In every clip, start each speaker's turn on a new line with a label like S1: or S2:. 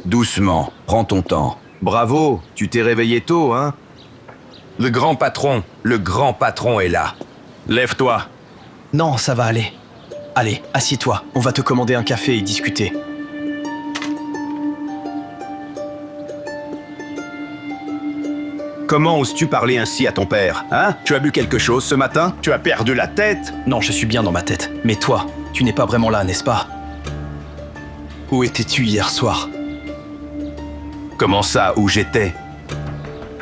S1: Doucement, prends ton temps. Bravo, tu t'es réveillé tôt, hein? Le grand patron est là. Lève-toi.
S2: Non, ça va aller. Allez, assieds-toi, on va te commander un café et discuter.
S1: Comment oses-tu parler ainsi à ton père, hein? Tu as bu quelque chose ce matin? Tu as perdu la tête?
S2: Non, je suis bien dans ma tête. Mais toi, tu n'es pas vraiment là, n'est-ce pas? Où étais-tu hier soir?
S1: Comment ça, où j'étais?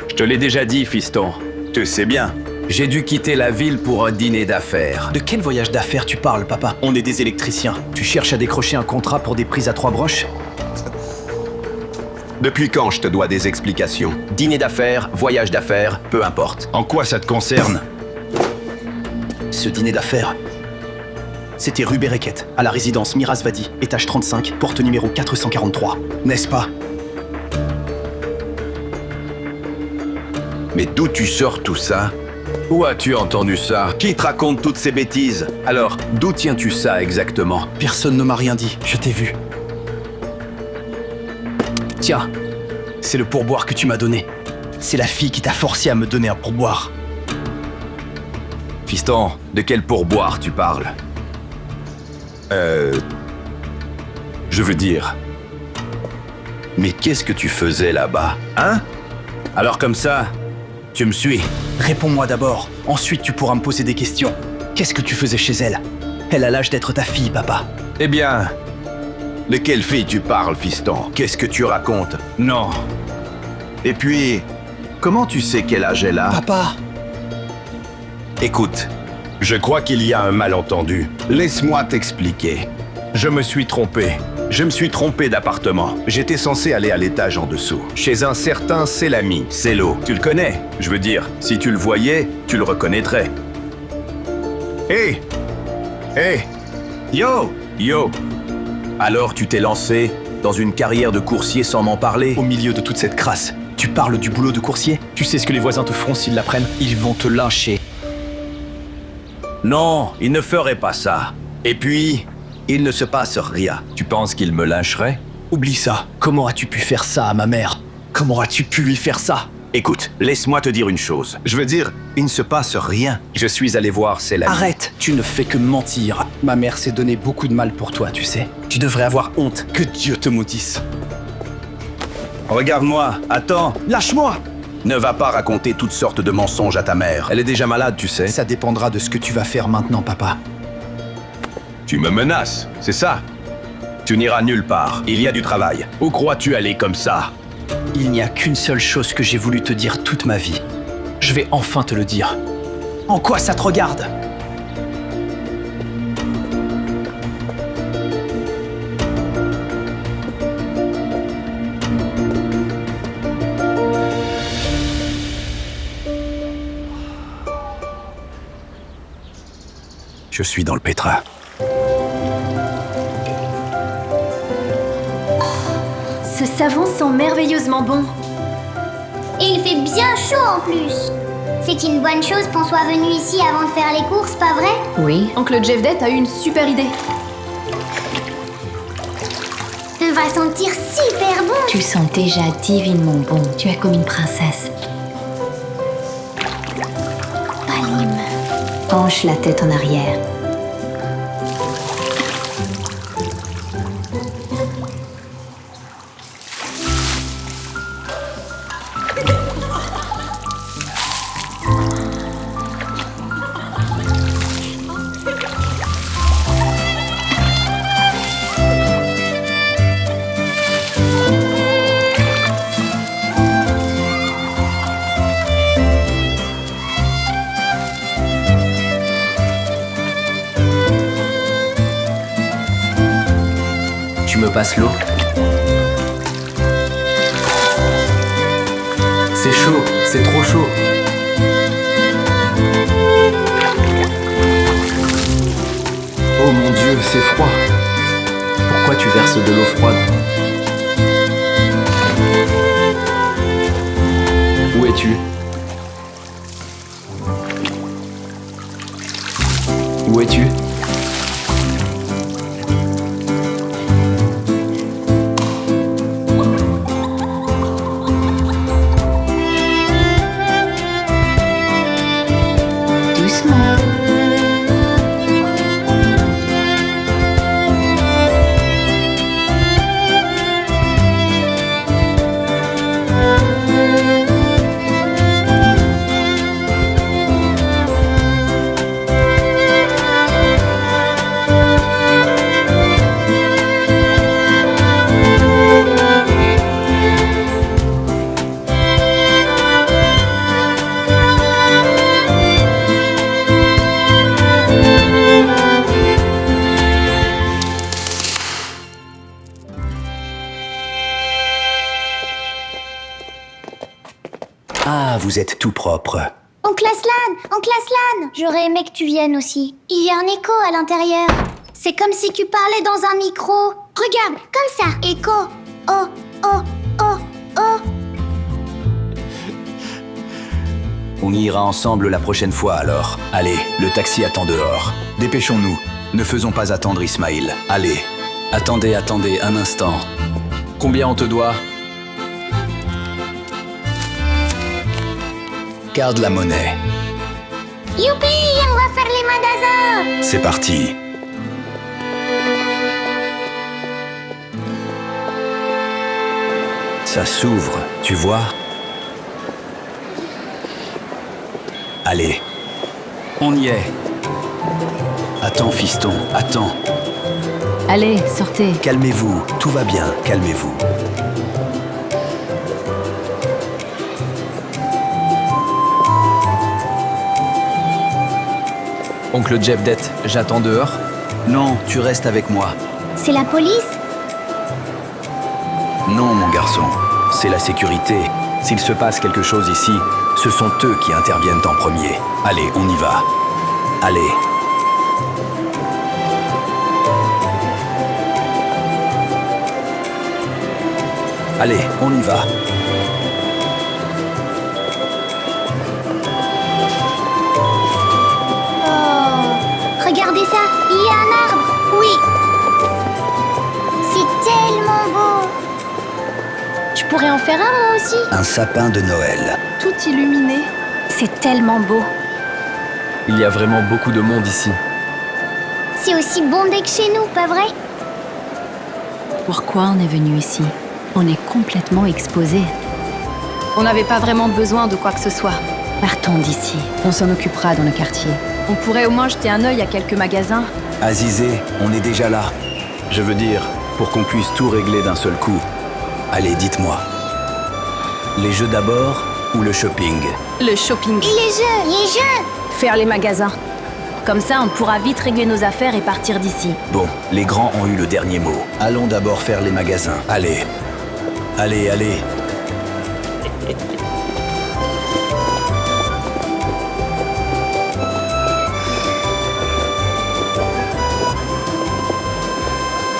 S1: Je te l'ai déjà dit, fiston. Tu sais bien. J'ai dû quitter la ville pour un dîner d'affaires.
S2: De quel voyage d'affaires tu parles, papa? On est des électriciens. Tu cherches à décrocher un contrat pour des prises à 3 broches?
S1: Depuis quand je te dois des explications? Dîner d'affaires, voyage d'affaires, peu importe. En quoi ça te concerne?
S2: Ce dîner d'affaires, c'était rue Bereket, à la résidence Mirasvadi, étage 35, porte numéro 443. N'est-ce pas?
S1: Mais d'où tu sors tout ça? Où as-tu entendu ça? Qui te raconte toutes ces bêtises? Alors, d'où tiens-tu ça exactement?
S2: Personne ne m'a rien dit, je t'ai vu. Tiens, c'est le pourboire que tu m'as donné. C'est la fille qui t'a forcé à me donner un pourboire.
S1: Fiston, de quel pourboire tu parles? Je veux dire... Mais qu'est-ce que tu faisais là-bas, hein? Alors comme ça, tu me suis?
S2: Réponds-moi d'abord, ensuite tu pourras me poser des questions. Qu'est-ce que tu faisais chez elle? Elle a l'âge d'être ta fille, papa.
S1: Eh bien... De quelle fille tu parles, fiston? Qu'est-ce que tu racontes? Non. Et puis, comment tu sais quel âge elle a?
S2: Papa!
S1: Écoute, je crois qu'il y a un malentendu. Laisse-moi t'expliquer. Je me suis trompé. Je me suis trompé d'appartement. J'étais censé aller à l'étage en dessous, chez un certain Selami, Cello. Tu le connais? Je veux dire, si tu le voyais, tu le reconnaîtrais. Hé! Hé! Yo! Yo! Alors tu t'es lancé dans une carrière de coursier sans m'en parler?
S2: Au milieu de toute cette crasse, tu parles du boulot de coursier? Tu sais ce que les voisins te feront s'ils l'apprennent? Ils vont te lyncher.
S1: Non, ils ne feraient pas ça. Et puis, il ne se passe rien. Tu penses qu'ils me lyncheraient?
S2: Oublie ça. Comment as-tu pu faire ça à ma mère? Comment as-tu pu lui faire ça?
S1: Écoute, laisse-moi te dire une chose. Je veux dire, il ne se passe rien. Je suis allé voir Selami.
S2: Arrête! Tu ne fais que mentir. Ma mère s'est donné beaucoup de mal pour toi, tu sais. Tu devrais avoir honte. Que Dieu te maudisse.
S1: Regarde-moi, attends.
S2: Lâche-moi!
S1: Ne va pas raconter toutes sortes de mensonges à ta mère. Elle est déjà malade, tu sais.
S2: Ça dépendra de ce que tu vas faire maintenant, papa.
S1: Tu me menaces, c'est ça? Tu n'iras nulle part. Il y a du travail. Où crois-tu aller comme ça?
S2: Il n'y a qu'une seule chose que j'ai voulu te dire toute ma vie. Je vais enfin te le dire. En quoi ça te regarde?
S1: Je suis dans le pétrin.
S3: Ce savon sent merveilleusement bon.
S4: Et il fait bien chaud en plus. C'est une bonne chose qu'on soit venu ici avant de faire les courses, pas vrai?
S3: Oui. Oncle Jevdet a eu une super idée.
S4: On va sentir super bon.
S5: Tu sens déjà divinement bon. Tu es comme une princesse.
S4: Palim.
S5: Penche la tête en arrière.
S2: Tu me passes l'eau? C'est chaud, c'est trop chaud. Oh mon Dieu, c'est froid. Pourquoi tu verses de l'eau froide? Où es-tu? Où es-tu? vous êtes tout propre.
S4: Oncle Aslan, j'aurais aimé que tu viennes aussi. Il y a un écho à l'intérieur. C'est comme si tu parlais dans un micro. Regarde, comme ça. Écho. Oh, oh, oh, oh.
S2: On y ira ensemble la prochaine fois alors. Allez, le taxi attend dehors. Dépêchons-nous. Ne faisons pas attendre Ismaïl. Allez. Attendez, un instant. Combien on te doit? Garde la monnaie.
S4: Youpi, on va faire les magasins.
S2: C'est parti. Ça s'ouvre, tu vois? Allez, on y est. Attends, fiston, attends.
S5: Allez, sortez.
S2: Calmez-vous, tout va bien, calmez-vous.
S6: Oncle Jevdet, j'attends dehors.
S2: Non, tu restes avec moi.
S4: C'est la police?
S2: Non, mon garçon, c'est la sécurité. S'il se passe quelque chose ici, ce sont eux qui interviennent en premier. Allez, on y va. Allez. Allez, on y va.
S4: Regardez ça, il y a un arbre. Oui. C'est tellement beau.
S3: Je pourrais en faire un moi aussi.
S2: Un sapin de Noël.
S3: Tout illuminé. C'est tellement beau.
S6: Il y a vraiment beaucoup de monde ici.
S4: C'est aussi bondé que chez nous, pas vrai?
S5: Pourquoi on est venu ici? On est complètement exposé.
S3: On n'avait pas vraiment besoin de quoi que ce soit.
S5: Partons d'ici. On s'en occupera dans le quartier.
S3: On pourrait au moins jeter un œil à quelques magasins.
S2: Azizé, on est déjà là. Je veux dire, pour qu'on puisse tout régler d'un seul coup. Allez, dites-moi. Les jeux d'abord ou le shopping?
S3: Le shopping.
S4: Les jeux.
S3: Faire les magasins. Comme ça, on pourra vite régler nos affaires et partir d'ici.
S2: Bon, les grands ont eu le dernier mot. Allons d'abord faire les magasins. Allez. Allez, allez.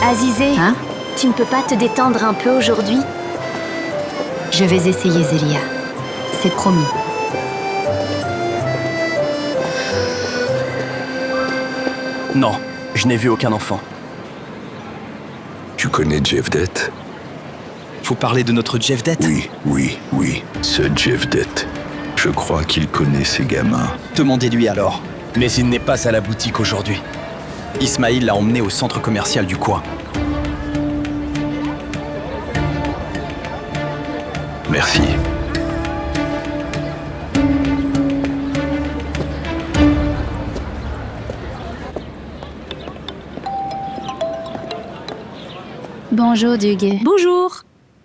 S3: Azizé,
S5: Hein?
S3: tu ne peux pas te détendre un peu aujourd'hui?
S5: Je vais essayer, Zélia. C'est promis.
S2: Non, je n'ai vu aucun enfant.
S7: Tu connais Jevdet?
S2: Faut parler de notre Jevdet?
S7: Oui, ce Jevdet. Je crois qu'il connaît ces gamins.
S2: Demandez-lui alors. Mais il n'est pas à la boutique aujourd'hui. Ismaïl l'a emmené au centre commercial du coin.
S7: Merci.
S5: Bonjour, Duguay.
S8: Bonjour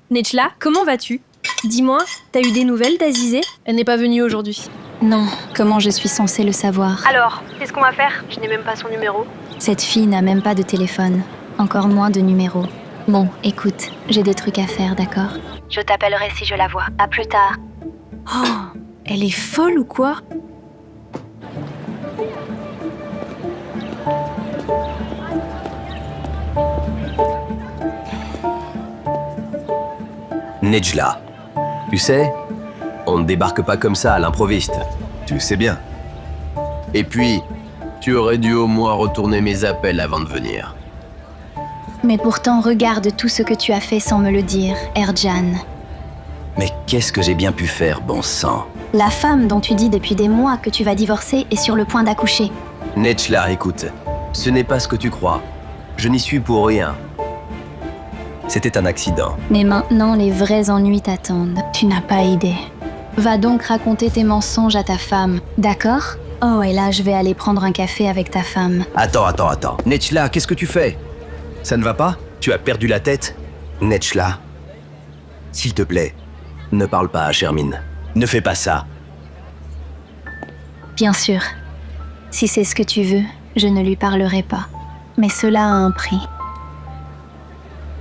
S8: Netchla, comment vas-tu? Dis-moi, t'as eu des nouvelles d'Azizé? Elle n'est pas venue aujourd'hui.
S5: Non, comment je suis censée le savoir?
S8: Alors, qu'est-ce qu'on va faire? Je n'ai même pas son numéro.
S5: Cette fille n'a même pas de téléphone. Encore moins de numéro. Bon, écoute, j'ai des trucs à faire, d'accord?
S3: Je t'appellerai si je la vois. À plus tard.
S8: Oh, elle est folle ou quoi?
S1: Nejla. Tu sais, on ne débarque pas comme ça à l'improviste. Tu sais bien. Et puis, tu aurais dû au moins retourner mes appels avant de venir.
S5: Mais pourtant, regarde tout ce que tu as fait sans me le dire, Erjan.
S2: Mais qu'est-ce que j'ai bien pu faire, bon sang?
S5: La femme dont tu dis depuis des mois que tu vas divorcer est sur le point d'accoucher.
S1: Nejla, écoute, ce n'est pas ce que tu crois. Je n'y suis pour rien. C'était un accident.
S5: Mais maintenant, les vrais ennuis t'attendent. Tu n'as pas idée. Va donc raconter tes mensonges à ta femme, d'accord? Oh, et là, je vais aller prendre un café avec ta femme.
S1: Attends. Nejla, qu'est-ce que tu fais? Ça ne va pas? Tu as perdu la tête? Nejla, s'il te plaît, ne parle pas à Shermine. Ne fais pas ça.
S5: Bien sûr. Si c'est ce que tu veux, je ne lui parlerai pas. Mais cela a un prix.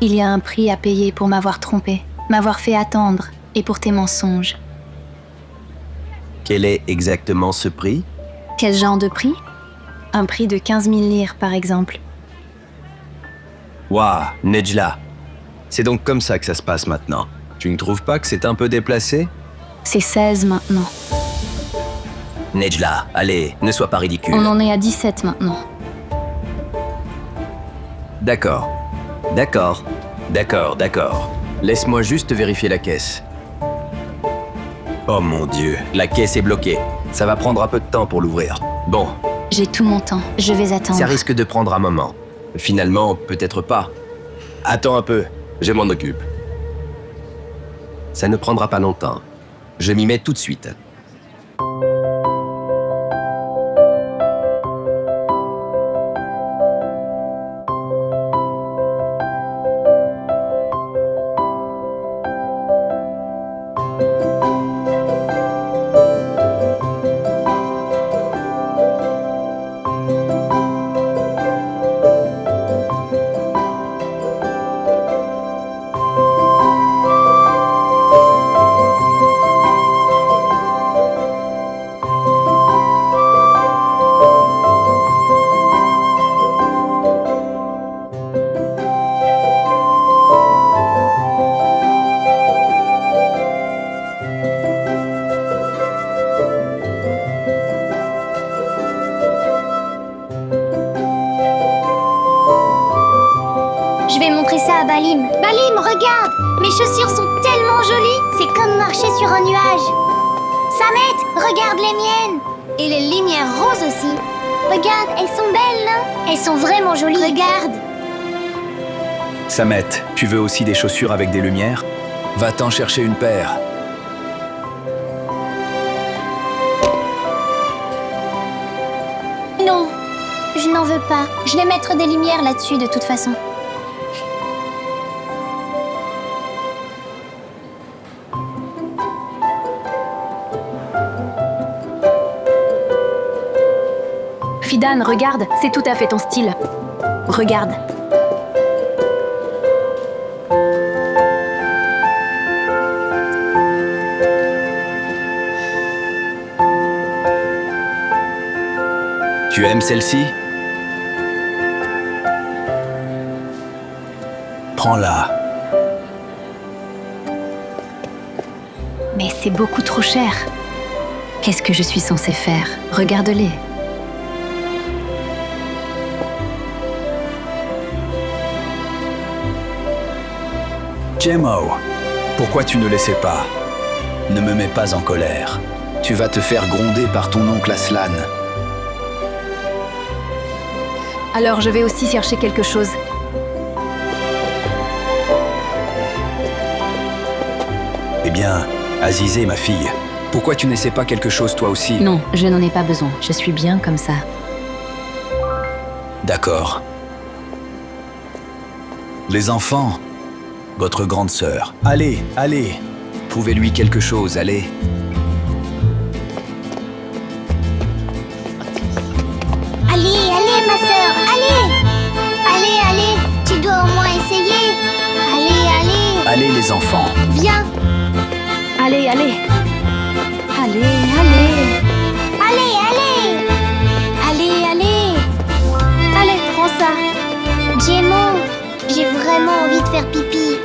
S5: Il y a un prix à payer pour m'avoir trompé, m'avoir fait attendre, et pour tes mensonges.
S9: Quel est exactement ce prix?
S5: Quel genre de prix? Un prix de 15 000 lire, par exemple.
S9: Waouh, Nejla. C'est donc comme ça que ça se passe maintenant. Tu ne trouves pas que c'est un peu déplacé?
S5: C'est 16 maintenant.
S9: Nejla, allez, ne sois pas ridicule.
S5: On en est à 17 maintenant.
S9: D'accord. D'accord. Laisse-moi juste vérifier la caisse. Oh mon Dieu, la caisse est bloquée. Ça va prendre un peu de temps pour l'ouvrir. Bon,
S5: J'ai tout mon temps. Je vais attendre.
S9: ça risque de prendre un moment. Finalement, peut-être pas. Attends un peu, je m'en occupe. Ça ne prendra pas longtemps. Je m'y mets tout de suite.
S4: Je vais montrer ça à Balim. Balim, regarde! Mes chaussures sont tellement jolies! C'est comme marcher sur un nuage. Samet, regarde les miennes! Et les lumières roses aussi. Regarde, elles sont belles, non? Elles sont vraiment jolies. Regarde!
S2: Samet, tu veux aussi des chaussures avec des lumières? Va-t'en chercher une paire.
S4: Non, je n'en veux pas. Je vais mettre des lumières là-dessus de toute façon.
S3: Fidan, regarde, c'est tout à fait ton style. Regarde.
S2: Tu aimes celle-ci? Prends-la.
S5: Mais c'est beaucoup trop cher. Qu'est-ce que je suis censée faire? Regarde-les.
S2: Jemo, pourquoi tu ne laissais pas? Ne me mets pas en colère. Tu vas te faire gronder par ton oncle Aslan.
S3: Alors je vais aussi chercher quelque chose.
S2: Eh bien, Azizé, ma fille, pourquoi tu n'essaies pas quelque chose toi aussi?
S5: Non, je n'en ai pas besoin. Je suis bien comme ça.
S2: D'accord. Les enfants, votre grande sœur. Allez, allez, trouvez-lui quelque chose, allez.
S4: Allez, ma sœur, allez, tu dois au moins essayer. Allez,
S2: Allez les enfants.
S4: viens.
S3: Allez.
S4: Allez,
S3: Allez, prends ça.
S4: Jemo, j'ai vraiment envie de faire pipi.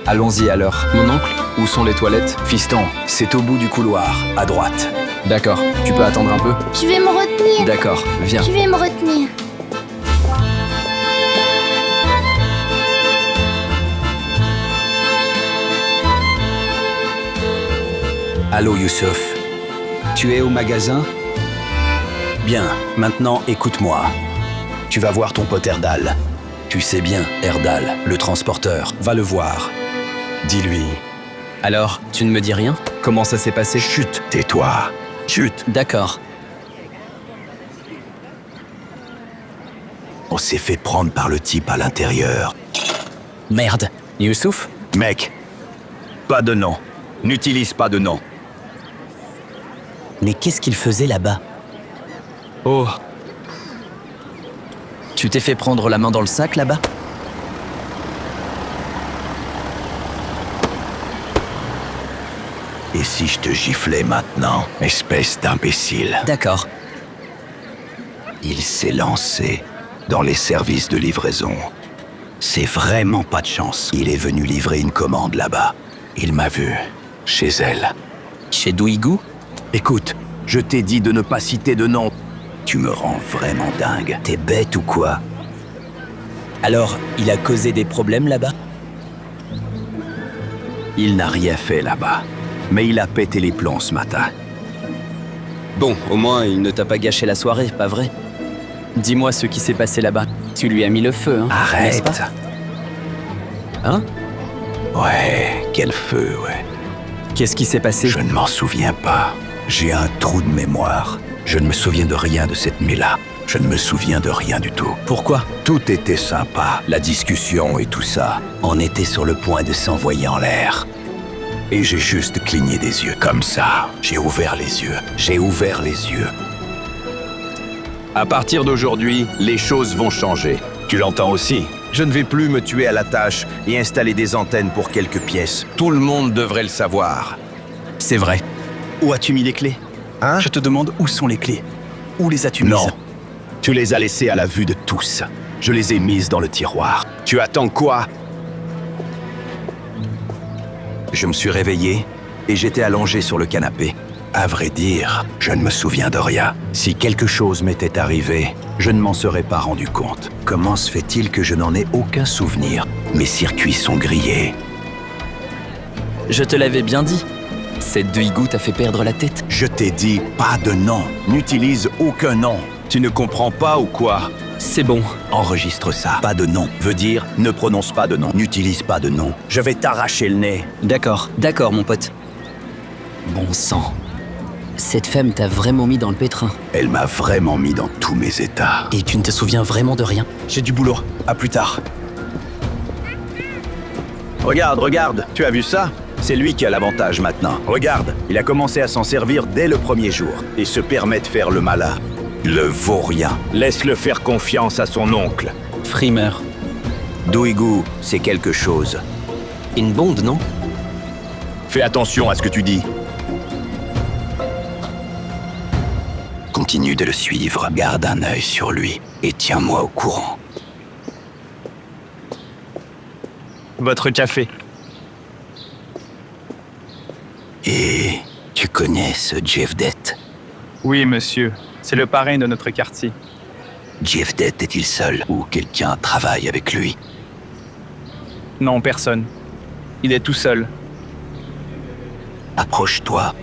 S6: Allons-y alors. Mon oncle, où sont les toilettes?
S2: Fiston, c'est au bout du couloir, à droite.
S6: D'accord, tu peux attendre un peu?
S4: Je vais me retenir.
S6: D'accord, viens.
S4: Je vais me retenir.
S2: Allô Youssouf, tu es au magasin? Bien, maintenant écoute-moi. Tu vas voir ton pote Erdal. Tu sais bien, Erdal, le transporteur, va le voir. Dis-lui.
S6: Alors, tu ne me dis rien? Comment ça s'est passé?
S7: Chut, tais-toi. Chut.
S6: D'accord.
S7: On s'est fait prendre par le type à l'intérieur.
S6: Merde. Youssouf?
S1: Mec, pas de nom. N'utilise pas de nom.
S9: Mais qu'est-ce qu'il faisait là-bas?
S6: Oh. Tu t'es fait prendre la main dans le sac là-bas?
S2: Et si je te giflais maintenant, espèce d'imbécile?
S6: D'accord.
S2: Il s'est lancé dans les services de livraison. C'est vraiment pas de chance. Il est venu livrer une commande là-bas. Il m'a vu, chez elle.
S6: Chez Douigou?
S2: Écoute, je t'ai dit de ne pas citer de nom. Tu me rends vraiment dingue. T'es bête ou quoi?
S6: Alors, il a causé des problèmes là-bas?
S2: Il n'a rien fait là-bas. Mais il a pété les plombs ce matin.
S6: Bon, au moins, il ne t'a pas gâché la soirée, pas vrai? Dis-moi ce qui s'est passé là-bas. Tu lui as mis le feu, hein?
S2: Arrête!
S6: N'est-ce pas? Hein?
S2: Ouais, quel feu, ouais.
S6: Qu'est-ce qui s'est passé?
S2: Je ne m'en souviens pas. J'ai un trou de mémoire. Je ne me souviens de rien de cette nuit-là. Je ne me souviens de rien du tout.
S6: Pourquoi?
S2: Tout était sympa, la discussion et tout ça. On était sur le point de s'envoyer en l'air. Et j'ai juste cligné des yeux, comme ça. J'ai ouvert les yeux. J'ai ouvert les yeux.
S1: À partir d'aujourd'hui, les choses vont changer. Tu l'entends aussi? Je ne vais plus me tuer à la tâche et installer des antennes pour quelques pièces. Tout le monde devrait le savoir.
S6: C'est vrai. Où as-tu mis les clés?
S1: Hein?
S6: Je te demande où sont les clés. Où les as-tu mises?
S1: Non. Tu les as laissées à la vue de tous. Je les ai mises dans le tiroir. Tu attends quoi?
S2: Je me suis réveillé et j'étais allongé sur le canapé. À vrai dire, je ne me souviens de rien. Si quelque chose m'était arrivé, je ne m'en serais pas rendu compte. Comment se fait-il que je n'en ai aucun souvenir? Mes circuits sont grillés.
S6: Je te l'avais bien dit. Cette Douigou t'a fait perdre la tête.
S2: Je t'ai dit pas de nom. N'utilise aucun nom.
S1: Tu ne comprends pas ou quoi?
S6: C'est bon.
S2: Enregistre ça. Pas de nom veut dire ne prononce pas de nom. N'utilise pas de nom. Je vais t'arracher le nez.
S6: D'accord, mon pote. Bon sang. Cette femme t'a vraiment mis dans le pétrin.
S2: Elle m'a vraiment mis dans tous mes états.
S6: Et tu ne te souviens vraiment de rien?
S2: J'ai du boulot. À plus tard.
S1: Regarde, tu as vu ça? C'est lui qui a l'avantage maintenant. Regarde, il a commencé à s'en servir dès le premier jour et se permet de faire le malin.
S2: Le vaurien.
S1: Laisse-le faire confiance à son oncle.
S6: Frimeur.
S2: Douigou, c'est quelque chose.
S6: Une bonde, non?
S1: Fais attention à ce que tu dis.
S2: Continue de le suivre, garde un œil sur lui et tiens-moi au courant.
S6: Votre café.
S2: Et tu connais ce Jevdet?
S10: Oui, monsieur. C'est le parrain de notre quartier.
S2: Jevdet est-il seul ou quelqu'un travaille avec lui?
S10: Non, personne. Il est tout seul.
S2: Approche-toi.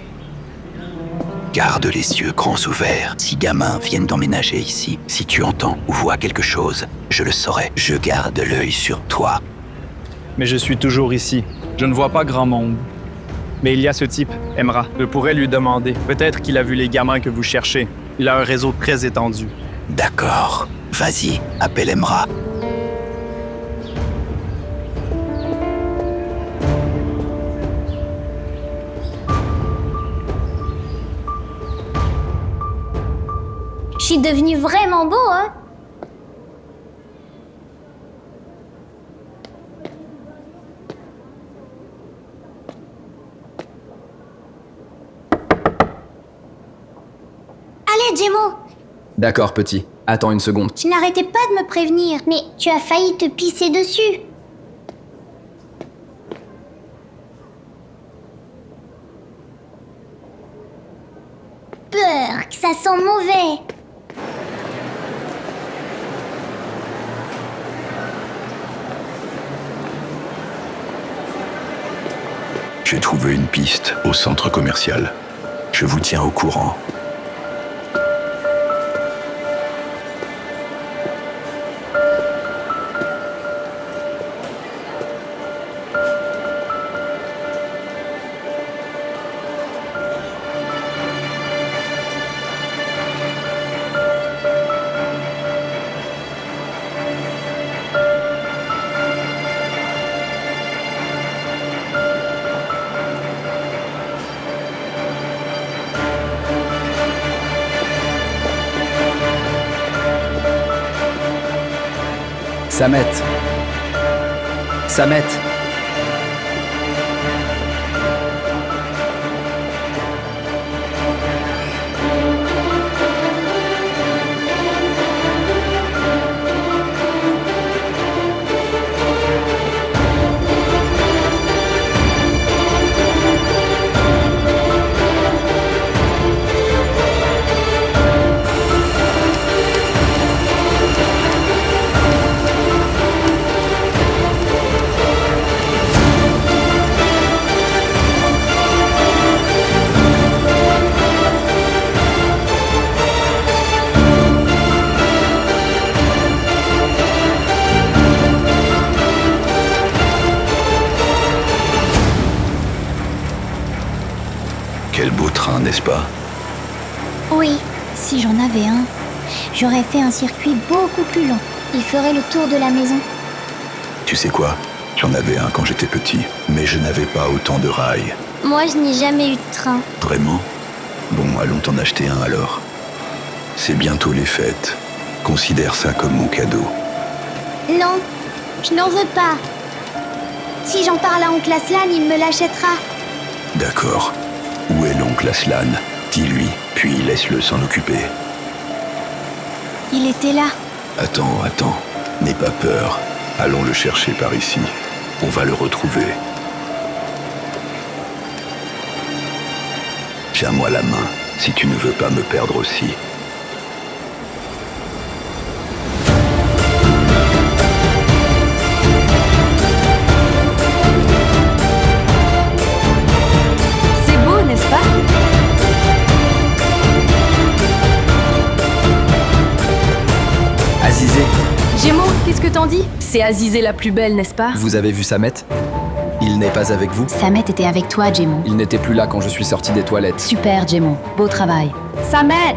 S2: Garde les yeux grands ouverts. Si gamins viennent d'emménager ici, si tu entends ou vois quelque chose, je le saurai. Je garde l'œil sur toi.
S10: Mais je suis toujours ici. Je ne vois pas grand monde. Mais il y a ce type, Emra. Je pourrais lui demander. Peut-être qu'il a vu les gamins que vous cherchez. Il a un réseau très étendu.
S2: D'accord. Vas-y, appelle Emra.
S4: Je suis devenu vraiment beau, hein? Allez, Jemo!
S6: D'accord, petit. Attends une seconde.
S4: Tu n'arrêtais pas de me prévenir, mais tu as failli te pisser dessus. Peur, que ça sent mauvais.
S7: J'ai trouvé une piste au centre commercial. Je vous tiens au courant.
S6: Samet.
S7: train, n'est-ce pas?
S4: Oui, si j'en avais un, j'aurais fait un circuit beaucoup plus long. Il ferait le tour de la maison.
S7: Tu sais quoi? J'en avais un quand j'étais petit, mais je n'avais pas autant de rails.
S4: Moi, je n'ai jamais eu de train.
S7: Vraiment? Bon, allons t'en acheter un alors. C'est bientôt les fêtes. Considère ça comme mon cadeau.
S4: Non, je n'en veux pas. Si j'en parle à Oncle Aslan, il me l'achètera.
S7: D'accord. Où est l'oncle Aslan? Dis-lui, puis laisse-le s'en occuper.
S4: Il était là.
S7: Attends. N'aie pas peur. Allons le chercher par ici. On va le retrouver. Tiens-moi la main, si tu ne veux pas me perdre aussi.
S8: C'est beau, n'est-ce pas?
S6: Azizé,
S8: Gémeaux, qu'est-ce que t'en dis? C'est Azizé la plus belle, n'est-ce pas?
S2: Vous avez vu Samet? Il n'est pas avec vous?
S5: Samet était avec toi, Jemo.
S2: Il n'était plus là quand je suis sorti des toilettes.
S5: Super, Jemo. Beau travail.
S8: Samet!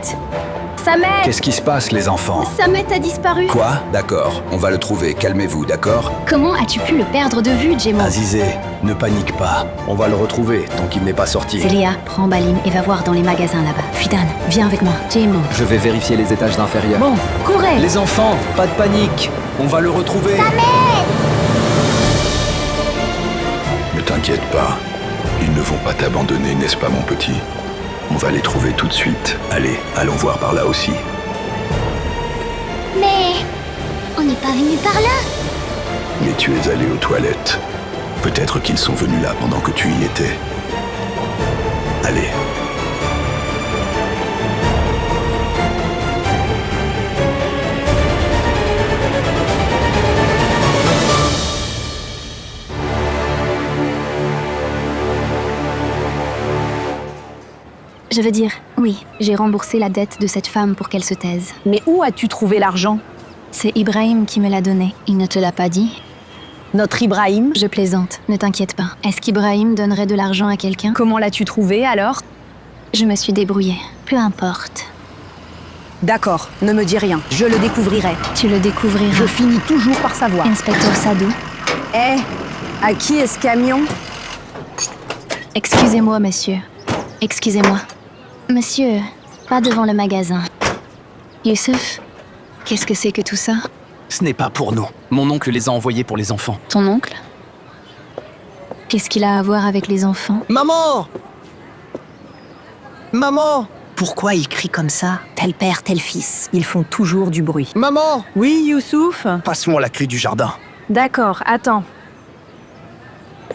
S8: Samet!
S2: Qu'est-ce qui se passe, les enfants?
S4: Samet a disparu.
S2: Quoi? D'accord, on va le trouver, calmez-vous, d'accord?
S5: Comment as-tu pu le perdre de vue, Jemo?
S2: Azizé, ne panique pas. On va le retrouver tant qu'il n'est pas sorti.
S5: Célia, prends Balim et va voir dans les magasins là-bas. Fidan, viens avec moi. Jemo.
S6: je vais vérifier les étages inférieurs.
S8: Bon, courez!
S2: Les enfants, pas de panique. On va le retrouver.
S7: Ne t'inquiète pas. Ils ne vont pas t'abandonner, n'est-ce pas, mon petit? On va les trouver tout de suite. Allez, allons voir par là aussi.
S4: Mais on n'est pas venu par là.
S7: Mais tu es allé aux toilettes. Peut-être qu'ils sont venus là pendant que tu y étais. Allez.
S5: Je veux dire, oui, j'ai remboursé la dette de cette femme pour qu'elle se taise.
S11: Mais où as-tu trouvé l'argent?
S5: C'est Ibrahim qui me l'a donné. Il ne te l'a pas dit?
S11: Notre Ibrahim?
S5: Je plaisante, ne t'inquiète pas. Est-ce qu'Ibrahim donnerait de l'argent à quelqu'un?
S11: Comment l'as-tu trouvé alors?
S5: Je me suis débrouillée. Peu importe.
S11: D'accord, ne me dis rien, je le découvrirai.
S5: Tu le découvriras.
S11: Je finis toujours par savoir.
S5: Inspecteur Sado.
S11: À qui est ce camion?
S5: Excusez-moi, monsieur. Excusez-moi. Monsieur, pas devant le magasin. Youssef, qu'est-ce que c'est que tout ça?
S6: Ce n'est pas pour nous. Mon oncle les a envoyés pour les enfants.
S5: Ton oncle? Qu'est-ce qu'il a à voir avec les enfants?
S6: Maman! Maman!
S11: Pourquoi il crie comme ça? Tel père, tel fils. Ils font toujours du bruit.
S6: Maman!
S11: Oui, Youssouf?
S10: Passe-moi la clé du jardin.
S8: D'accord, attends.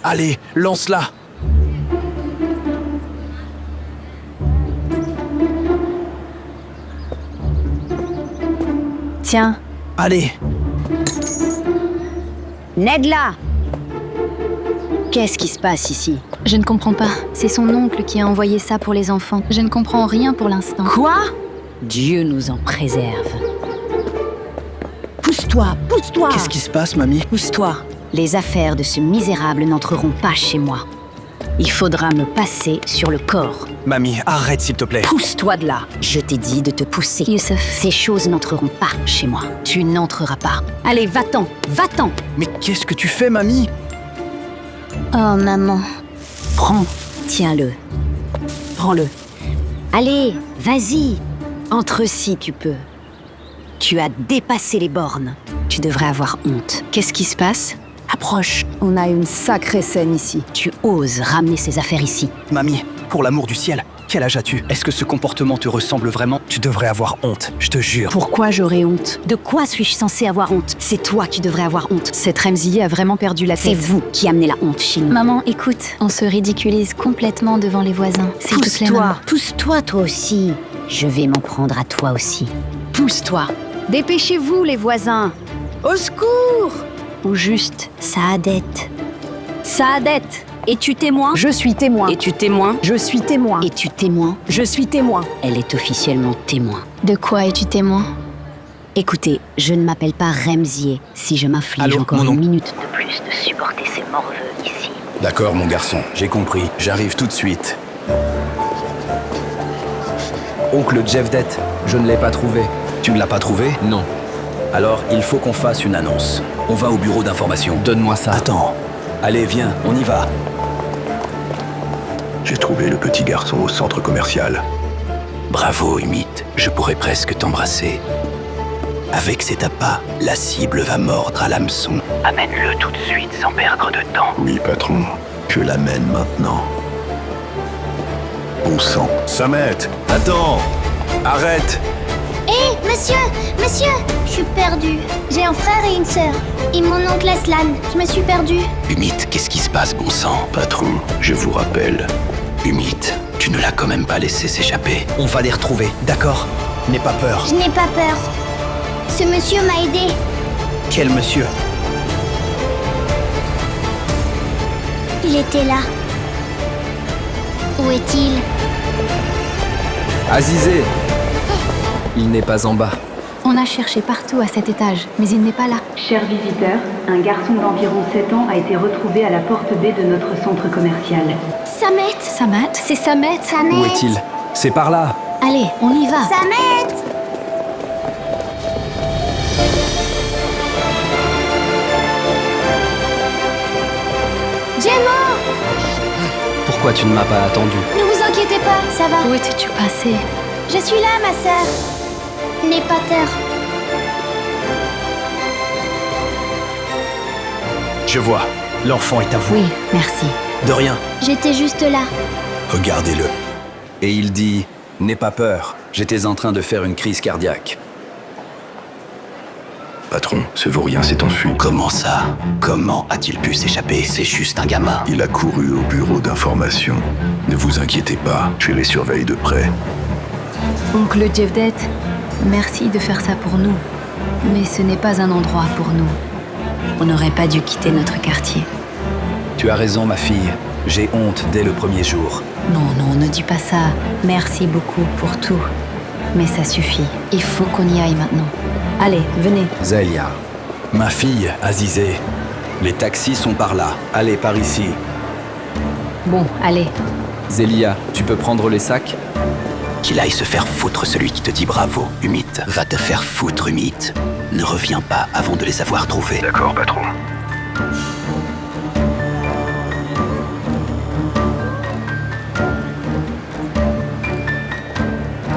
S10: Allez, lance-la.
S5: Tiens,
S10: Allez.
S11: Nedla! Qu'est-ce qui se passe ici?
S5: je ne comprends pas. C'est son oncle qui a envoyé ça pour les enfants. Je ne comprends rien pour l'instant.
S11: Quoi? Dieu nous en préserve. Pousse-toi, pousse-toi!
S10: Qu'est-ce qui se passe, mamie?
S11: Pousse-toi. Les affaires de ce misérable n'entreront pas chez moi. Il faudra me passer sur le corps.
S10: Mamie, arrête s'il te plaît.
S11: Pousse-toi de là. Je t'ai dit de te pousser.
S5: Youssef,
S11: Ces choses n'entreront pas chez moi. Tu n'entreras pas. Allez, va-t'en, va-t'en.
S10: Mais qu'est-ce que tu fais, mamie?
S5: oh maman.
S11: Prends, tiens-le. Prends-le. Allez, vas-y. Entre si tu peux. Tu as dépassé les bornes. Tu devrais avoir honte.
S5: Qu'est-ce qui se passe?
S11: Approche. On a une sacrée scène ici. Tu oses ramener ces affaires ici.
S10: Mamie, pour l'amour du ciel, quel âge as-tu? Est-ce que ce comportement te ressemble vraiment? Tu devrais avoir honte, je te jure.
S11: Pourquoi j'aurais honte? De quoi suis-je censée avoir honte? C'est toi qui devrais avoir honte.
S5: Cette Remzi a vraiment perdu la tête.
S11: C'est vous qui amenez la honte chez nous.
S5: Maman, écoute, on se ridiculise complètement devant les voisins. S'il te plaît, maman.
S11: Pousse-toi toi aussi. Je vais m'en prendre à toi aussi. Pousse-toi. Dépêchez-vous les voisins. Au secours!
S5: Ou juste Saadet.
S11: Saadet, es-tu témoin? Je suis témoin.
S8: Es-tu témoin?
S11: Je suis témoin. Es-tu témoin? Je suis témoin. Elle est officiellement témoin.
S5: De quoi es-tu témoin?
S11: Écoutez, je ne m'appelle pas Remzier. Si je m'inflige
S10: Allô,
S11: encore
S10: mon
S11: une
S10: oncle.
S11: minute de plus de supporter ces morveux ici.
S2: D'accord, mon garçon, j'ai compris. J'arrive tout de suite. Oncle Jevdet, je ne l'ai pas trouvé. Tu ne l'as pas trouvé?
S6: Non.
S2: Alors, il faut qu'on fasse une annonce. On va au bureau d'information.
S6: Donne-moi ça.
S2: Attends. Allez, viens, on y va.
S7: J'ai trouvé le petit garçon au centre commercial.
S2: Bravo, Umit. Je pourrais presque t'embrasser. Avec cet appât, la cible va mordre à l'hameçon. Amène-le tout de suite sans perdre de temps.
S7: Oui, patron. Je l'amène maintenant. Bon sang.
S1: Samet, attends! Arrête!
S4: Hé, monsieur! Monsieur! Je suis perdue. J'ai un frère et une sœur. Et mon oncle Aslan. Je me suis perdue.
S2: Umit, qu'est-ce qui se passe, bon sang?
S7: Patron, je vous rappelle.
S2: Umit, tu ne l'as quand même pas laissé s'échapper. On va les retrouver, d'accord? N'aie pas peur.
S4: Je n'ai pas peur. Ce monsieur m'a aidé.
S2: Quel monsieur?
S4: Il était là. Où est-il?
S6: Azizé! Il n'est pas en bas.
S5: On a cherché partout à cet étage, mais il n'est pas là.
S12: Chers visiteurs, un garçon d'environ 7 ans a été retrouvé à la porte B de notre centre commercial.
S4: Samet!
S5: Samet? C'est Samet?
S4: Samet!
S6: Où est-il? C'est par là.
S5: Allez, on y va.
S4: Samet! Gemma!
S6: Pourquoi tu ne m'as pas attendu?
S4: Ne vous inquiétez pas, ça va.
S5: Où étais-tu passé?
S4: Je suis là, ma sœur. N'aie pas peur.
S1: Je vois.
S10: L'enfant est à vous.
S5: Oui, merci.
S2: De rien.
S4: J'étais juste là.
S2: Regardez-le. Et il dit, n'aie pas peur. J'étais en train de faire une crise cardiaque.
S7: Patron, ce vaurien s'est enfui.
S2: Comment ça? Comment a-t-il pu s'échapper? C'est juste un gamin.
S7: Il a couru au bureau d'information. Ne vous inquiétez pas, je les surveille de près.
S5: Oncle Jevdet, merci de faire ça pour nous. Mais ce n'est pas un endroit pour nous. On n'aurait pas dû quitter notre quartier.
S2: Tu as raison, ma fille. J'ai honte dès le premier jour.
S5: Non, non, ne dis pas ça. Merci beaucoup pour tout. Mais ça suffit. Il faut qu'on y aille maintenant. Allez, venez.
S2: Zélia. Ma fille, Azizé. Les taxis sont par là. Allez, par ici.
S5: Bon, allez.
S6: Zélia, tu peux prendre les sacs?
S2: Qu'il aille se faire foutre celui qui te dit bravo, Umit. Va te faire foutre, Umit. Ne reviens pas avant de les avoir trouvés.
S7: D'accord, patron.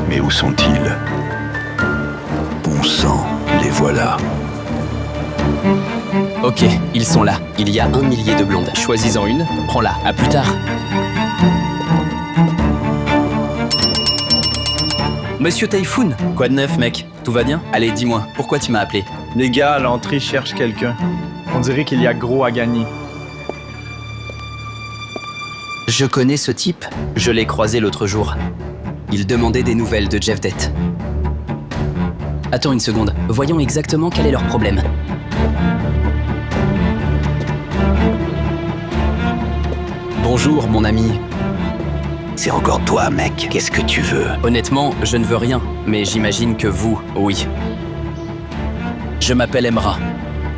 S7: Mais où sont-ils? Bon sang, les voilà.
S6: Ok, ils sont là. Il y a 1 millier de blondes. Choisis-en une, prends-la. À plus tard. Monsieur Typhoon, quoi de neuf, mec? Tout va bien? Allez, dis-moi, pourquoi tu m'as appelé?
S10: Les gars à l'entrée cherchent quelqu'un. On dirait qu'il y a gros à gagner.
S6: Je connais ce type. Je l'ai croisé l'autre jour. Il demandait des nouvelles de Jevdet. Attends une seconde. Voyons exactement quel est leur problème. Bonjour, mon ami.
S2: C'est encore toi, mec. Qu'est-ce que tu veux?
S6: Honnêtement, je ne veux rien, mais j'imagine que vous, oui. Je m'appelle Emra.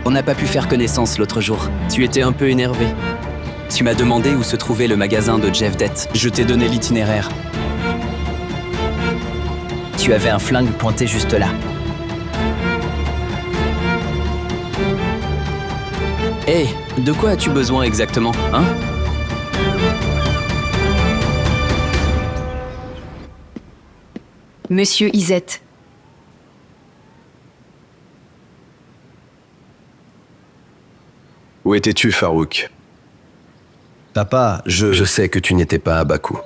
S6: On n'a pas pu faire connaissance l'autre jour. Tu étais un peu énervé. Tu m'as demandé où se trouvait le magasin de Jevdet. Je t'ai donné l'itinéraire. Tu avais un flingue pointé juste là. Hé, de quoi as-tu besoin exactement, hein?
S5: Monsieur Izette.
S9: Où étais-tu, Farouk?
S2: Papa,
S9: Je sais que tu n'étais pas à Bakou.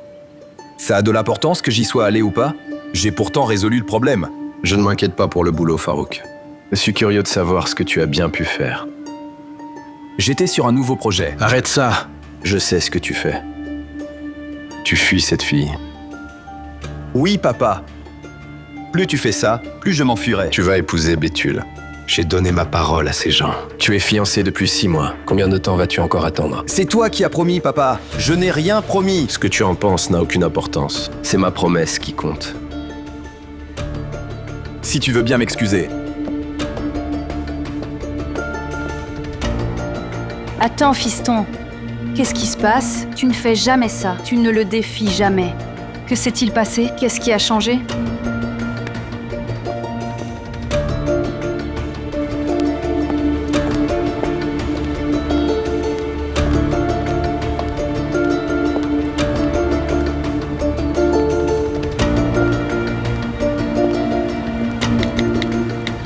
S2: Ça a de l'importance que j'y sois allé ou pas? J'ai pourtant résolu le problème.
S9: Je ne m'inquiète pas pour le boulot, Farouk. Je suis curieux de savoir ce que tu as bien pu faire.
S2: J'étais sur un nouveau projet.
S9: Arrête ça! Je sais ce que tu fais. Tu fuis cette fille.
S2: Oui, papa. Plus tu fais ça, plus je m'enfuirai.
S9: Tu vas épouser Béthul. J'ai donné ma parole à ces gens. Tu es fiancé depuis 6 mois. Combien de temps vas-tu encore attendre?
S2: C'est toi qui as promis, papa. Je n'ai rien promis.
S9: Ce que tu en penses n'a aucune importance. C'est ma promesse qui compte.
S2: Si tu veux bien m'excuser.
S5: Attends, fiston. Qu'est-ce qui se passe? Tu ne fais jamais ça. Tu ne le défies jamais. Que s'est-il passé? Qu'est-ce qui a changé?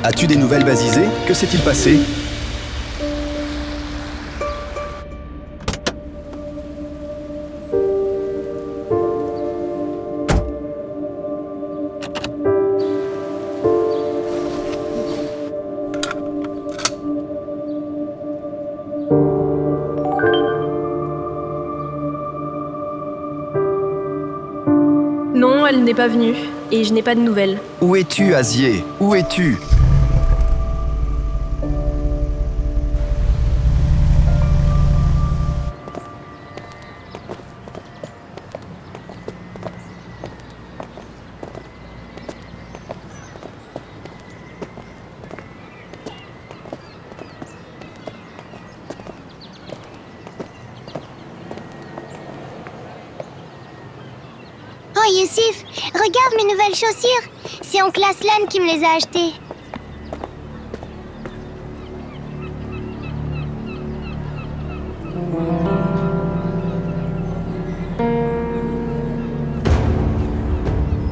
S2: As-tu des nouvelles, Basisé? Que s'est-il passé?
S8: Non, elle n'est pas venue. Et je n'ai pas de nouvelles.
S2: Où es-tu, Azier? Où es-tu?
S4: Oh Yousif, regarde mes nouvelles chaussures. C'est Oncle Aslan qui me les a achetées.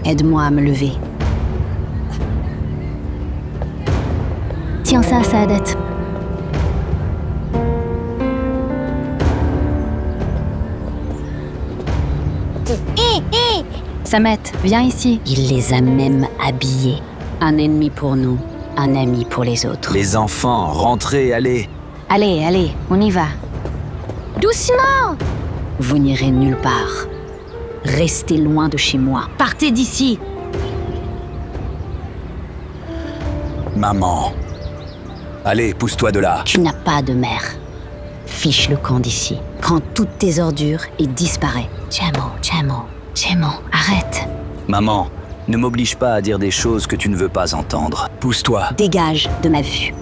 S11: Aide-moi à me lever.
S5: Tiens ça, Saadat. Samet, viens ici.
S11: Il les a même habillés. Un ennemi pour nous, un ami pour les autres.
S2: Les enfants, rentrez, allez.
S11: Allez, allez, on y va.
S4: Doucement!
S11: Vous n'irez nulle part. Restez loin de chez moi. Partez d'ici.
S2: Maman. Allez, pousse-toi de là.
S11: Tu n'as pas de mère. Fiche le camp d'ici. Prends toutes tes ordures et disparais. Chamo, arrête.
S2: Maman, ne m'oblige pas à dire des choses que tu ne veux pas entendre. Pousse-toi.
S11: Dégage de ma vue.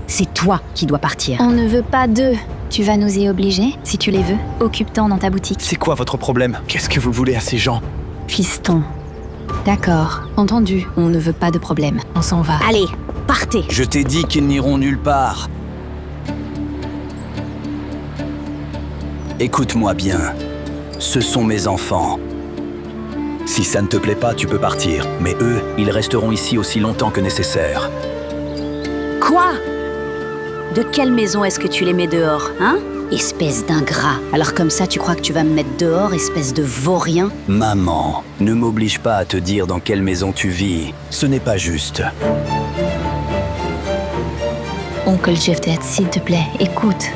S11: C'est toi qui dois partir.
S5: On ne veut pas d'eux. Tu vas nous y obliger, si tu les veux. Occupe-t'en dans ta boutique.
S10: C'est quoi votre problème? Qu'est-ce que vous voulez à ces gens?
S5: Fiston. D'accord, entendu. On ne veut pas de problème. On s'en va.
S11: Allez, partez.
S2: Je t'ai dit qu'ils n'iront nulle part. Écoute-moi bien. Ce sont mes enfants. Si ça ne te plaît pas, tu peux partir. Mais eux, ils resteront ici aussi longtemps que nécessaire.
S11: Quoi? De quelle maison est-ce que tu les mets dehors, hein? Espèce d'ingrat. Alors comme ça, tu crois que tu vas me mettre dehors, espèce de vaurien?
S2: Maman, ne m'oblige pas à te dire dans quelle maison tu vis. Ce n'est pas juste.
S5: Oncle Jeftet, s'il te plaît, écoute.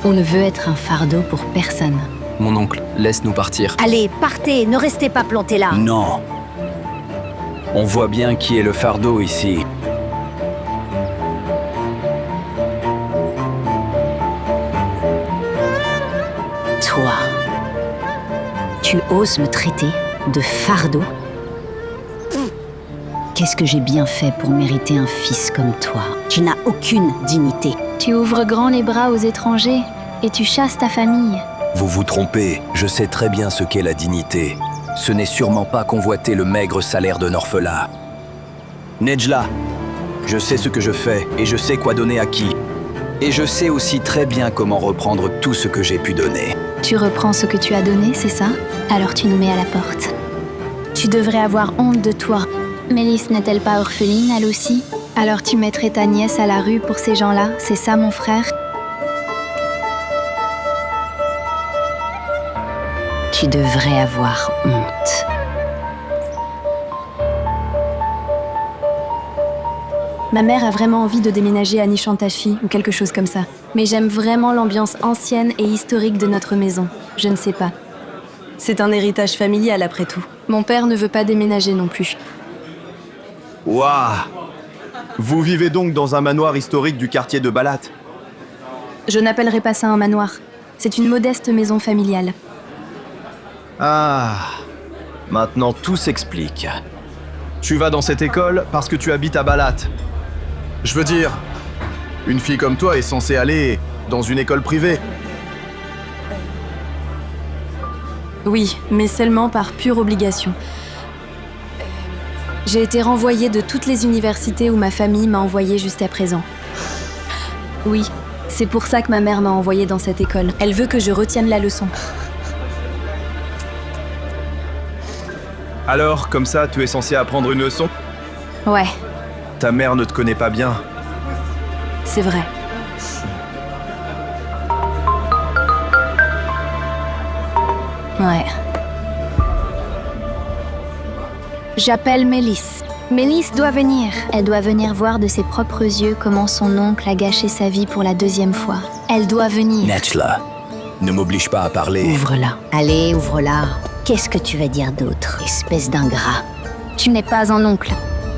S5: On ne veut être un fardeau pour personne.
S6: Mon oncle, laisse-nous partir.
S11: Allez, partez, ne restez pas plantés là.
S2: Non. On voit bien qui est le fardeau ici.
S11: Toi, tu oses me traiter de fardeau? Qu'est-ce que j'ai bien fait pour mériter un fils comme toi? Tu n'as aucune dignité.
S5: Tu ouvres grand les bras aux étrangers et tu chasses ta famille.
S2: Vous vous trompez, je sais très bien ce qu'est la dignité. Ce n'est sûrement pas convoiter le maigre salaire d'un orphelin. Nejla, je sais ce que je fais et je sais quoi donner à qui. Et je sais aussi très bien comment reprendre tout ce que j'ai pu donner.
S5: Tu reprends ce que tu as donné, c'est ça? Alors tu nous mets à la porte. Tu devrais avoir honte de toi. Mélisse n'est-elle pas orpheline, elle aussi? Alors tu mettrais ta nièce à la rue pour ces gens-là, c'est ça mon frère?
S11: Tu devrais avoir honte.
S8: Ma mère a vraiment envie de déménager à Nishantashi ou quelque chose comme ça. Mais j'aime vraiment l'ambiance ancienne et historique de notre maison. Je ne sais pas. C'est un héritage familial après tout. Mon père ne veut pas déménager non plus.
S13: Waouh! Vous vivez donc dans un manoir historique du quartier de Balat?
S8: Je n'appellerai pas ça un manoir. C'est une modeste maison familiale.
S13: Ah, maintenant tout s'explique. Tu vas dans cette école parce que tu habites à Balat. Je veux dire, une fille comme toi est censée aller dans une école privée.
S8: Oui, mais seulement par pure obligation. J'ai été renvoyée de toutes les universités où ma famille m'a envoyée jusqu'à présent. Oui, c'est pour ça que ma mère m'a envoyée dans cette école. Elle veut que je retienne la leçon.
S1: Alors, comme ça, tu es censé apprendre une leçon?
S8: Ouais,
S1: Ta mère ne te connaît pas bien.
S8: c'est vrai. Ouais.
S5: J'appelle Mélisse. Mélisse doit venir. Elle doit venir voir de ses propres yeux comment son oncle a gâché sa vie pour la 2e fois. Elle doit venir.
S2: Nejla, ne m'oblige pas à parler.
S11: Ouvre-la. Allez, ouvre-la. Qu'est-ce que tu vas dire d'autre, espèce d'ingrat?
S5: Tu n'es pas un oncle.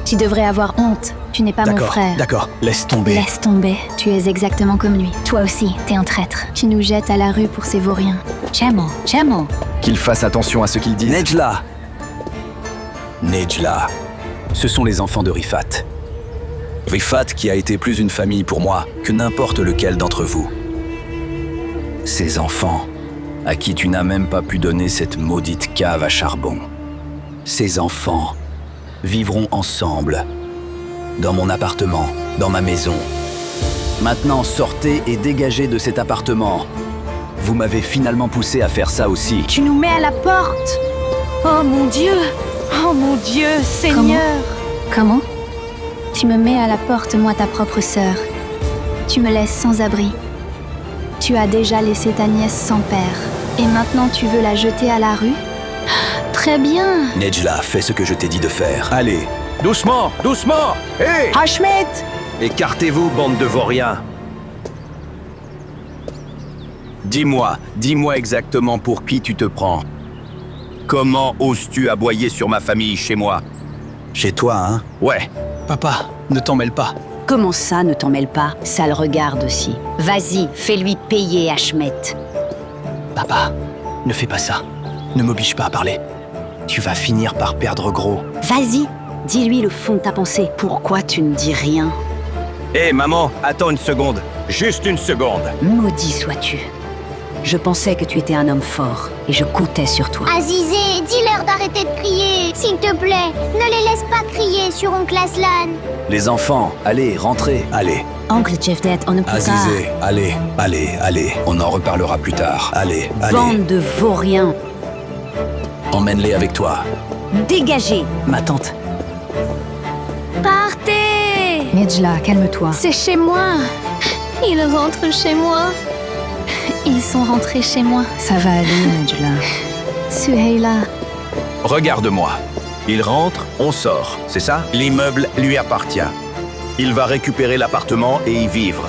S5: Tu devrais avoir honte. Tu n'es pas mon frère.
S2: D'accord, laisse tomber.
S5: Laisse tomber. Tu es exactement comme lui. Toi aussi, t'es un traître. Tu nous jettes à la rue pour ces vauriens.
S11: Jamo.
S2: Qu'il fasse attention à ce qu'il dit. Nejla! Nejla, ce sont les enfants de Rifat. Rifat qui a été plus une famille pour moi que n'importe lequel d'entre vous. Ces enfants à qui tu n'as même pas pu donner cette maudite cave à charbon. Ces enfants vivront ensemble, dans mon appartement, dans ma maison. Maintenant, sortez et dégagez de cet appartement. Vous m'avez finalement poussé à faire ça aussi.
S5: Tu nous mets à la porte. Oh mon Dieu! Oh mon Dieu, Seigneur! Comment? Tu me mets à la porte, moi, ta propre sœur. Tu me laisses sans abri. Tu as déjà laissé ta nièce sans père. Et maintenant, tu veux la jeter à la rue? Très bien!
S2: Nejla, fais ce que je t'ai dit de faire.
S1: Allez, doucement, doucement. Hé!
S5: Ashmet!
S1: Écartez-vous, bande de vauriens. Dis-moi exactement pour qui tu te prends. Comment oses-tu aboyer sur ma famille chez moi?
S2: Chez toi, hein?
S1: Ouais.
S10: Papa, ne t'en mêle pas.
S11: Comment ça, ne t'en mêle pas? Ça le regarde aussi. Vas-y, fais-lui payer, Ashmet.
S10: Papa, ne fais pas ça. Ne m'oblige pas à parler. Tu vas finir par perdre gros.
S11: Vas-y, dis-lui le fond de ta pensée. Pourquoi tu ne dis rien?
S1: Hé, maman, attends une seconde. Juste une seconde.
S11: Maudit sois-tu. Je pensais que tu étais un homme fort, et je comptais sur toi.
S4: Azizé, dis-leur d'arrêter de crier. S'il te plaît, ne les laisse pas crier sur Oncle Aslan.
S2: Les enfants, allez, rentrez, allez.
S11: Oncle Jevdet, on ne peut
S2: Azizé, allez. On en reparlera plus tard. Allez.
S11: Bande de vauriens.
S2: Emmène-les avec toi.
S11: Dégagez.
S10: Ma tante.
S5: Partez!
S8: Nejla, calme-toi.
S5: C'est chez moi. Ils rentrent chez moi. Ils sont rentrés chez moi.
S8: Ça va aller, Nejla.
S5: Suheila.
S1: Regarde-moi. Il rentre, on sort, c'est ça? L'immeuble lui appartient. Il va récupérer l'appartement et y vivre.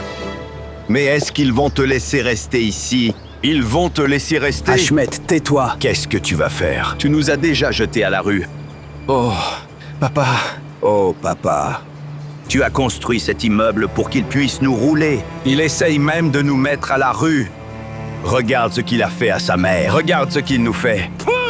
S1: Mais est-ce qu'ils vont te laisser rester ici? Ils vont te laisser rester?
S2: Ashmet, tais-toi.
S1: Qu'est-ce que tu vas faire? Tu nous as déjà jetés à la rue.
S10: Oh, papa.
S1: Oh, papa. Tu as construit cet immeuble pour qu'il puisse nous rouler. Il essaye même de nous mettre à la rue. Regarde ce qu'il a fait à sa mère. Regarde ce qu'il nous fait.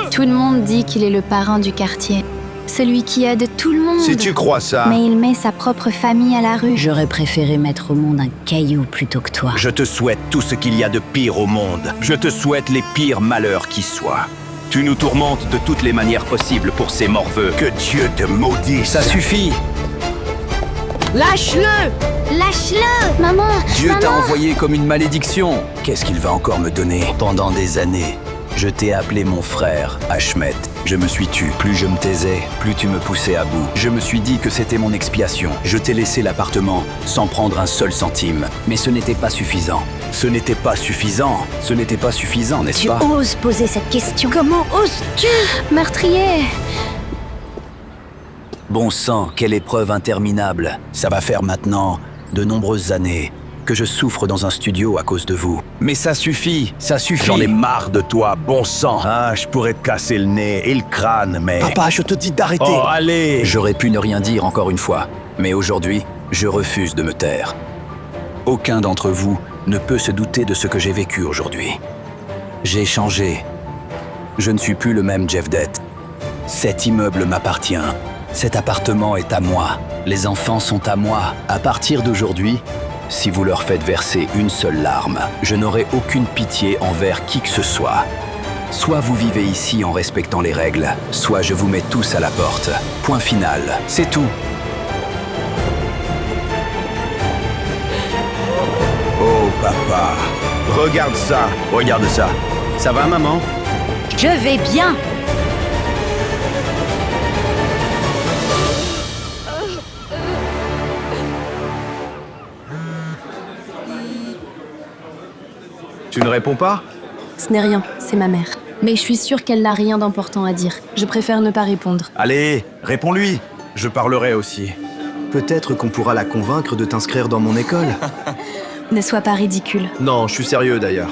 S5: Tout le monde dit qu'il est le parrain du quartier. Celui qui aide tout le monde.
S1: Si tu crois ça...
S5: Mais il met sa propre famille à la rue.
S11: J'aurais préféré mettre au monde un caillou plutôt que toi.
S1: Je te souhaite tout ce qu'il y a de pire au monde. Je te souhaite les pires malheurs qui soient. Tu nous tourmentes de toutes les manières possibles pour ces morveux. Que Dieu te maudisse.
S2: Ça suffit.
S5: Lâche-le! Lâche-le! Maman!
S2: Dieu t'a envoyé comme une malédiction. Qu'est-ce qu'il va encore me donner? Pendant des années, je t'ai appelé mon frère, Ashmet. Je me suis tu. Plus je me taisais, plus tu me poussais à bout. Je me suis dit que c'était mon expiation. Je t'ai laissé l'appartement sans prendre un seul centime. Mais ce n'était pas suffisant. Ce n'était pas suffisant. Ce n'était pas suffisant, n'est-ce pas?
S11: Tu oses poser cette question? Comment oses-tu?
S5: Meurtrier!
S2: Bon sang, quelle épreuve interminable. Ça va faire maintenant de nombreuses années que je souffre dans un studio à cause de vous. Mais ça suffit, ça suffit.
S1: J'en ai marre de toi, bon sang. Ah, je pourrais te casser le nez et le crâne, mais...
S10: Papa, je te dis d'arrêter.
S1: Oh, allez!
S2: J'aurais pu ne rien dire encore une fois, mais aujourd'hui, je refuse de me taire. Aucun d'entre vous ne peut se douter de ce que j'ai vécu aujourd'hui. J'ai changé. Je ne suis plus le même Jevdet. Cet immeuble m'appartient. Cet appartement est à moi. Les enfants sont à moi. À partir d'aujourd'hui, si vous leur faites verser une seule larme, je n'aurai aucune pitié envers qui que ce soit. Soit vous vivez ici en respectant les règles, soit je vous mets tous à la porte. Point final, c'est tout.
S1: Oh papa, regarde ça, regarde ça. Ça va maman?
S11: Je vais bien.
S13: Tu ne réponds pas?
S8: Ce n'est rien, c'est ma mère. Mais je suis sûre qu'elle n'a rien d'important à dire. Je préfère ne pas répondre.
S13: Allez, réponds-lui. Je parlerai aussi. Peut-être qu'on pourra la convaincre de t'inscrire dans mon école.
S8: Ne sois pas ridicule.
S13: Non, je suis sérieux d'ailleurs.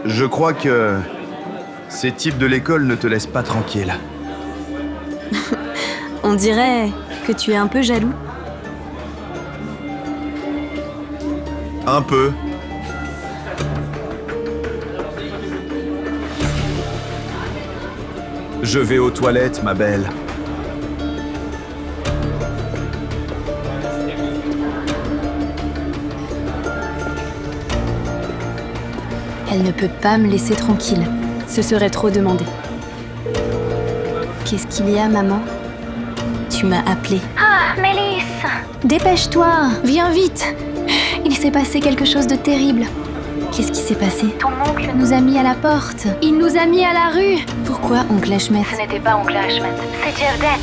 S13: Je crois que ces types de l'école ne te laissent pas tranquille.
S8: On dirait que tu es un peu jaloux.
S13: Un peu. Je vais aux toilettes, ma belle.
S8: Elle ne peut pas me laisser tranquille. Ce serait trop demandé. Qu'est-ce qu'il y a, maman? Tu m'as appelée.
S4: Ah, Mélisse!
S8: Dépêche-toi, viens vite. Il s'est passé quelque chose de terrible. Qu'est-ce qui s'est passé?
S4: Ton oncle
S8: nous a mis à la porte. Il nous a mis à la rue. Pourquoi, oncle Ashmet?
S4: Ce n'était pas oncle Ashmet, c'est Jevdet.